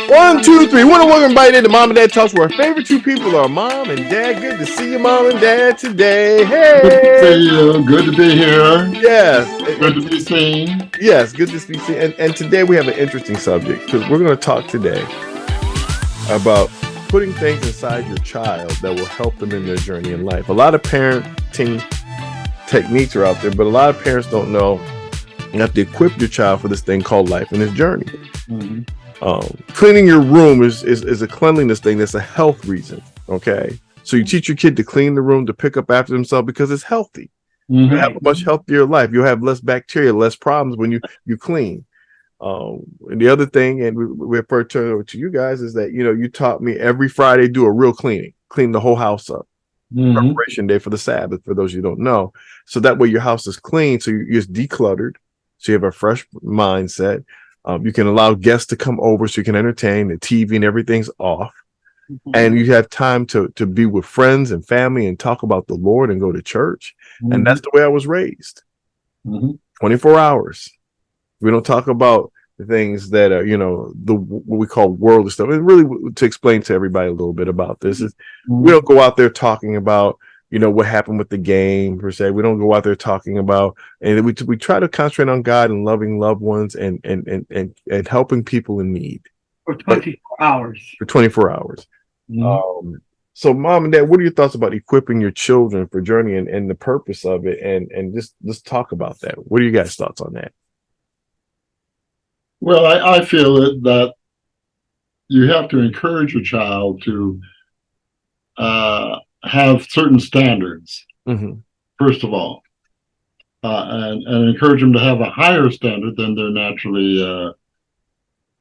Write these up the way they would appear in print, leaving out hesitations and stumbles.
One, two, three. What a woman invited to Mom and Dad Talks, where our favorite two people are Mom and Dad. Good to see you, Mom and Dad, today. Good to Hey. see you. Good to be here. Yes. Good to be seen. Yes, good to see you. And today we have an interesting subject because we're going to talk today about putting things inside your child that will help them in their journey in life. A lot of parenting techniques are out there, but a lot of parents don't know you have to equip your child for this thing called life and this journey. Mm-hmm. Cleaning your room is a cleanliness thing. That's a health reason. Okay. So you teach your kid to clean the room, to pick up after themselves because it's healthy. Mm-hmm. You have a much healthier life. You'll have less bacteria, less problems when you clean. And the other thing, and we're turning over to you guys, is that, you taught me every Friday do a real clean the whole house up. Mm-hmm. Preparation day for the Sabbath, for those you don't know. So that way your house is clean. So you're just decluttered. So you have a fresh mindset. You can allow guests to come over so you can entertain. The TV and everything's off. Mm-hmm. And you have time to be with friends and family and talk about the Lord and go to church. Mm-hmm. And that's the way I was raised. Mm-hmm. 24 hours. We don't talk about the things that are, what we call worldly stuff. And really, to explain to everybody a little bit about this is, we don't go out there talking about, what happened with the game per se. We don't go out there talking about, and we try to concentrate on God and loving loved ones and helping people in need for 24 hours. For 24 hours. Mm-hmm. So, Mom and Dad, what are your thoughts about equipping your children for journey and the purpose of it? And just let's talk about that. What are you guys' thoughts on that? Well, I feel that you have to encourage your child to have certain standards, mm-hmm. first of all, and encourage them to have a higher standard than they're naturally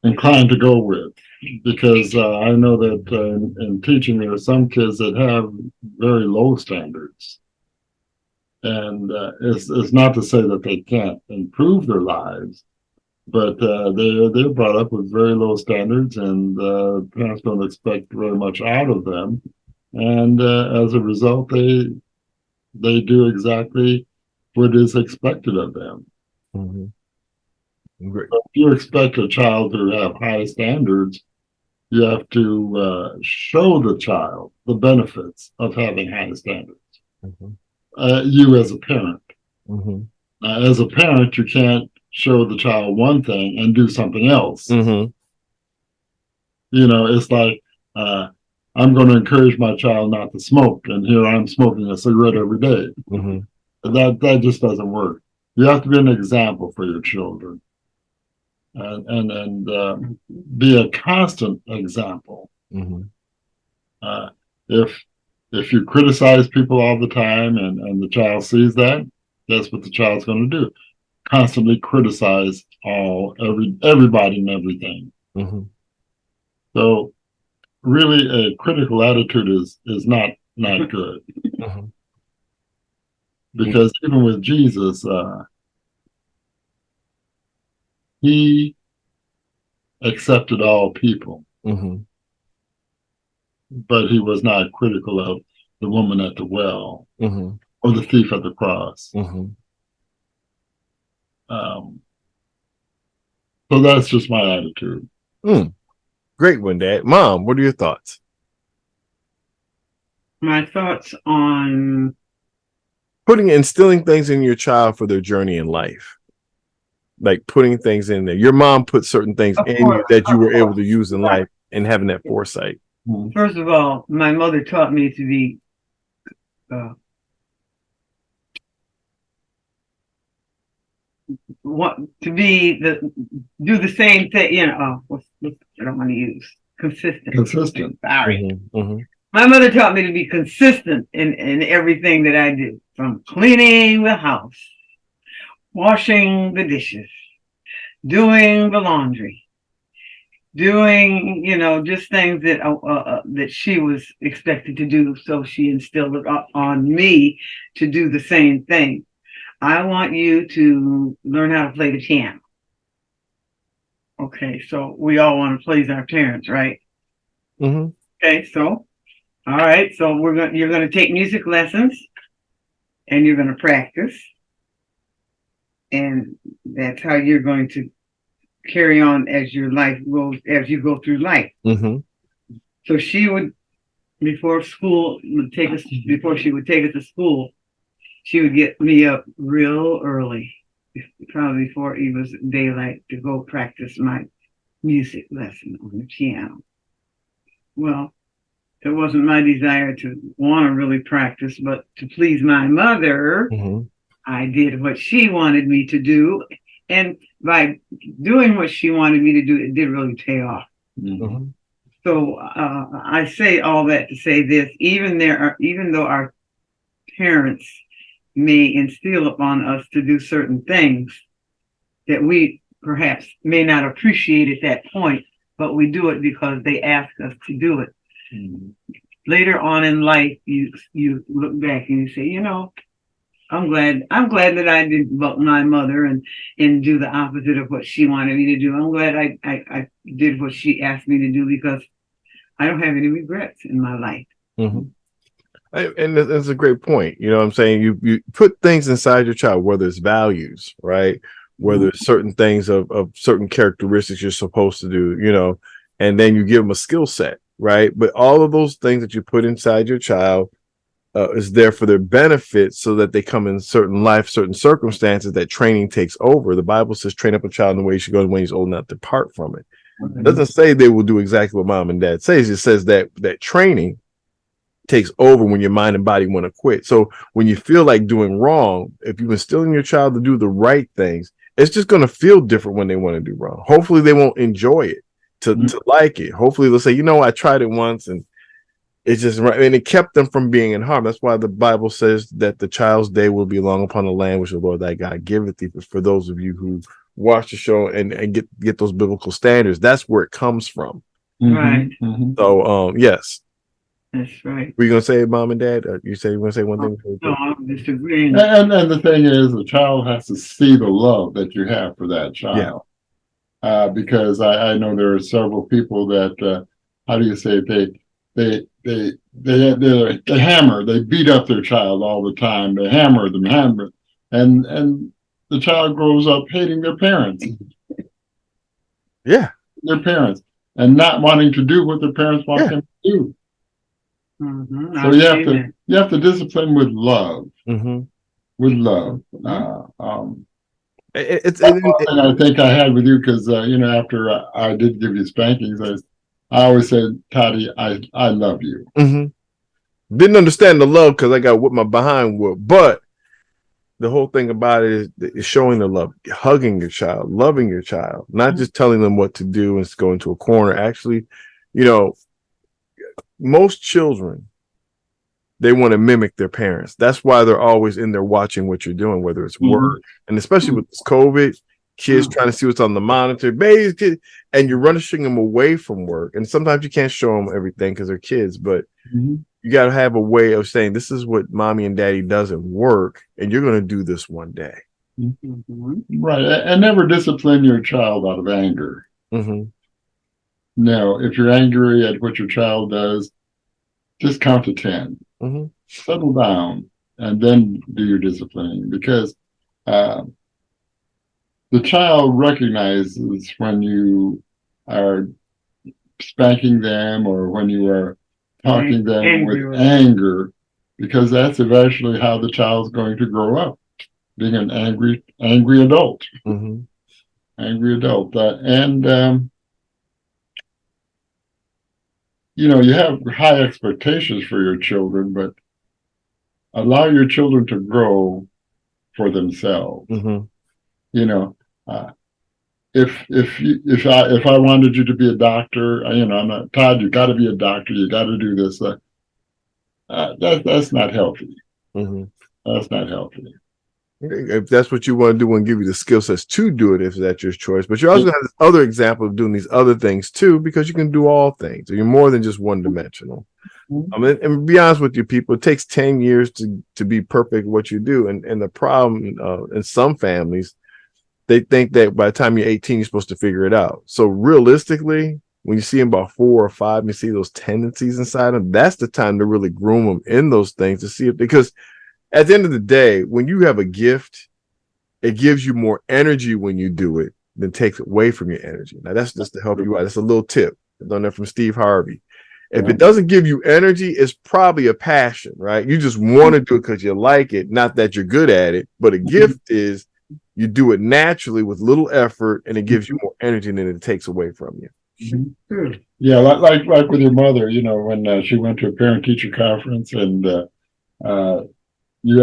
inclined to go with. Because I know that in teaching, there are some kids that have very low standards. And it's not to say that they can't improve their lives, but they're brought up with very low standards, and parents don't expect very much out of them. And as a result, they do exactly what is expected of them. Mm-hmm. Great. If you expect a child to have high standards, you have to show the child the benefits of having high standards. Mm-hmm. You as a parent. Mm-hmm. As a parent, you can't show the child one thing and do something else. Mm-hmm. It's like, I'm going to encourage my child not to smoke, and here I'm smoking a cigarette every day. Mm-hmm. That just doesn't work. You have to be an example for your children, and be a constant example. Mm-hmm. If you criticize people all the time and the child sees that, that's what the child's going to do. Constantly criticize everybody and everything. Mm-hmm. So really, a critical attitude is not good. Mm-hmm. Because even with Jesus, he accepted all people. Mm-hmm. But he was not critical of the woman at the well, mm-hmm. or the thief at the cross. Mm-hmm. So that's just my attitude. Great one, Dad. Mom, what are your thoughts? My thoughts on instilling things in your child for their journey in life. Like putting things in there. Your mom put certain things in you that you were able to use in life and having that foresight. First of all, my mother taught me to be do the same thing, I don't want to use consistent. Sorry. Mm-hmm. My mother taught me to be consistent in everything that I do, from cleaning the house, washing the dishes, doing the laundry, doing, just things that she was expected to do. So she instilled it on me to do the same thing. I want you to learn how to play the piano. Okay, so we all want to please our parents, right? Mm-hmm. Okay, so, all right, so you're going to take music lessons, and you're going to practice, and that's how you're going to carry on as your life goes, as you go through life. Mm-hmm. So she would, before school would take us, before she would take us to school, she would get me up real early, probably before it was daylight, to go practice my music lesson on the piano. Well, it wasn't my desire to want to really practice, but to please my mother, Mm-hmm. I did what she wanted me to do. And by doing what she wanted me to do, it did really pay off. Mm-hmm. So I say all that to say this: even though our parents may instill upon us to do certain things that we perhaps may not appreciate at that point, but we do it because they ask us to do it. Mhm. Later on in life, you look back and you say, I'm glad that I did buck my mother and do the opposite of what she wanted me to do. I'm glad I did what she asked me to do, because I don't have any regrets in my life. Mm-hmm. And that's a great point. You know what I'm saying? You put things inside your child, whether it's values, right? Whether it's certain things of certain characteristics you're supposed to do, and then you give them a skill set, right? But all of those things that you put inside your child is there for their benefit, so that they come in certain circumstances that training takes over. The Bible says, train up a child in the way he should go, and when he's old enough to depart from it. It doesn't say they will do exactly what mom and dad says. It says that training takes over when your mind and body want to quit. So when you feel like doing wrong, if you instill in your child to do the right things, it's just going to feel different when they want to do wrong. Hopefully they won't enjoy it to like it. Hopefully they'll say, I tried it once and it's just right. And it kept them from being in harm. That's why the Bible says that the child's day will be long upon the land which the Lord thy God giveth thee. For those of you who watch the show and get those biblical standards, that's where it comes from. Right. Mm-hmm. So, yes. That's right. Were you going to say, mom and dad? You say you want to say one thing? No, I'm disagreeing. And the thing is, the child has to see the love that you have for that child. Yeah. Because I know there are several people that, how do you say it? They hammer, they beat up their child all the time. They hammer them, and the child grows up hating their parents. Yeah. Their parents, and not wanting to do what their parents want them to do. Mm-hmm. So you have to discipline with love. Mm-hmm. With love. It's one thing I think I had with you, because after I did give you spankings, I always said, Toddy, I love you. Mm-hmm. Didn't understand the love because I got whipped my behind with, but the whole thing about it is showing the love, hugging your child, loving your child, not just telling them what to do and go into a corner. Actually, most children, they want to mimic their parents. That's why they're always in there watching what you're doing, whether it's work, and especially with this COVID, kids trying to see what's on the monitor, and you're rushing them away from work. And sometimes you can't show them everything because they're kids, but you got to have a way of saying, this is what mommy and daddy doesn't work, and you're going to do this one day. Mm-hmm. Right. And never discipline your child out of anger. Mm-hmm. No, if you're angry at what your child does, just count to 10. Mm-hmm. Settle down and then do your disciplining, because the child recognizes when you are spanking them or when you are talking them with anger, because that's eventually how the child's going to grow up, being an angry adult. Mm-hmm. Angry adult. You have high expectations for your children, but allow your children to grow for themselves. Mm-hmm. If I wanted you to be a doctor, I'm not, Todd, you got to be a doctor. You got to do this. That's not healthy. Mm-hmm. That's not healthy. If that's what you want to do, and give you the skill sets to do it, if that's your choice. But you also have this other example of doing these other things too, because you can do all things. You're more than just one dimensional. And to be honest with you, people, it takes 10 years to be perfect at what you do. And the problem in some families, they think that by the time you're 18, you're supposed to figure it out. So realistically, when you see them about 4 or 5, you see those tendencies inside them, that's the time to really groom them in those things to see if, because at the end of the day, when you have a gift, it gives you more energy when you do it then takes away from your energy. Now that's just to help you out. That's a little tip. I learned that from Steve Harvey. If it doesn't give you energy, it's probably a passion, right? You just want to do it because you like it, not that you're good at it. But a gift is you do it naturally with little effort, and it gives you more energy than it takes away from you. Yeah, like with your mother, you know, when she went to a parent-teacher conference, and she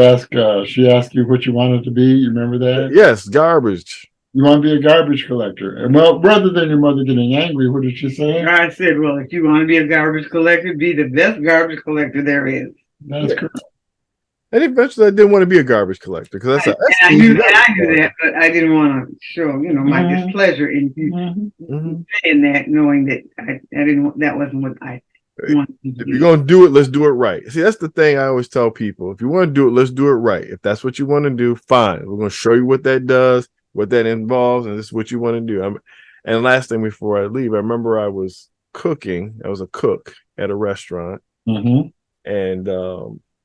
asked you what you wanted to be. You remember that? Yes, garbage. You want to be a garbage collector. And well, rather than your mother getting angry, what did she say? I said, well, if you want to be a garbage collector, be the best garbage collector there is. That's correct. And eventually I didn't want to be a garbage collector because I knew that, but I didn't want to show, my displeasure in saying that, knowing that I didn't. That wasn't what I wanted to do. If you're gonna do it, let's do it right. See, that's the thing I always tell people. If you want to do it, let's do it right. If that's what you want to do, fine. We're gonna show you what that does, what that involves, and this is what you want to do. And last thing before I leave, I remember I was cooking. I was a cook at a restaurant, and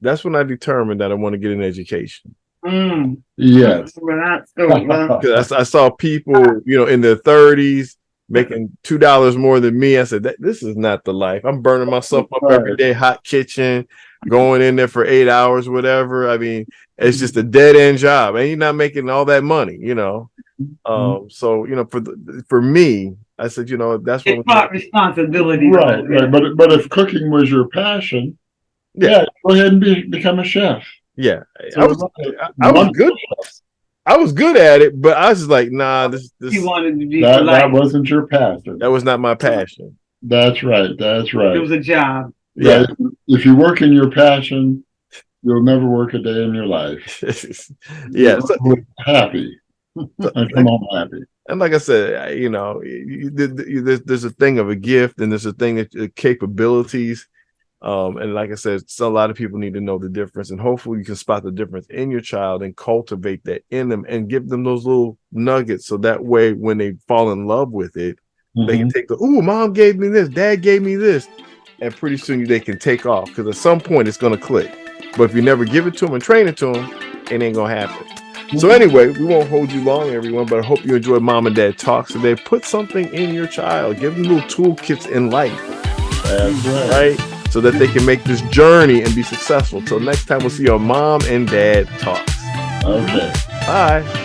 that's when I determined that I want to get an education. Yes, because I saw people, in their 30s making $2 more than me. I said, this is not the life. I'm burning myself up every day, hot kitchen, going in there for 8 hours, whatever. I mean, it's just a dead end job, and you're not making all that money, So for me, I said, that's what it's not responsibility, right? But if cooking was your passion, go ahead and become a chef. Yeah, so I was good. I was good at it, but I was just like, nah, this. You wanted to be that wasn't your passion. That was not my passion. That's right. It was a job. Yeah. If you work in your passion, you'll never work a day in your life. Yeah, happy. And come home happy. And like I said, there's a thing of a gift, and there's a thing that capabilities. And like I said, a lot of people need to know the difference, and hopefully you can spot the difference in your child and cultivate that in them and give them those little nuggets. So that way, when they fall in love with it, they can take mom gave me this, dad gave me this. And pretty soon they can take off, because at some point it's going to click. But if you never give it to them and train it to them, it ain't going to happen. So anyway, we won't hold you long, everyone, but I hope you enjoyed Mom and Dad Talks today. Put something in your child. Give them little toolkits in life. That's right? So that they can make this journey and be successful. Till next time, we'll see you on Mom and Dad Talks. Okay. Bye.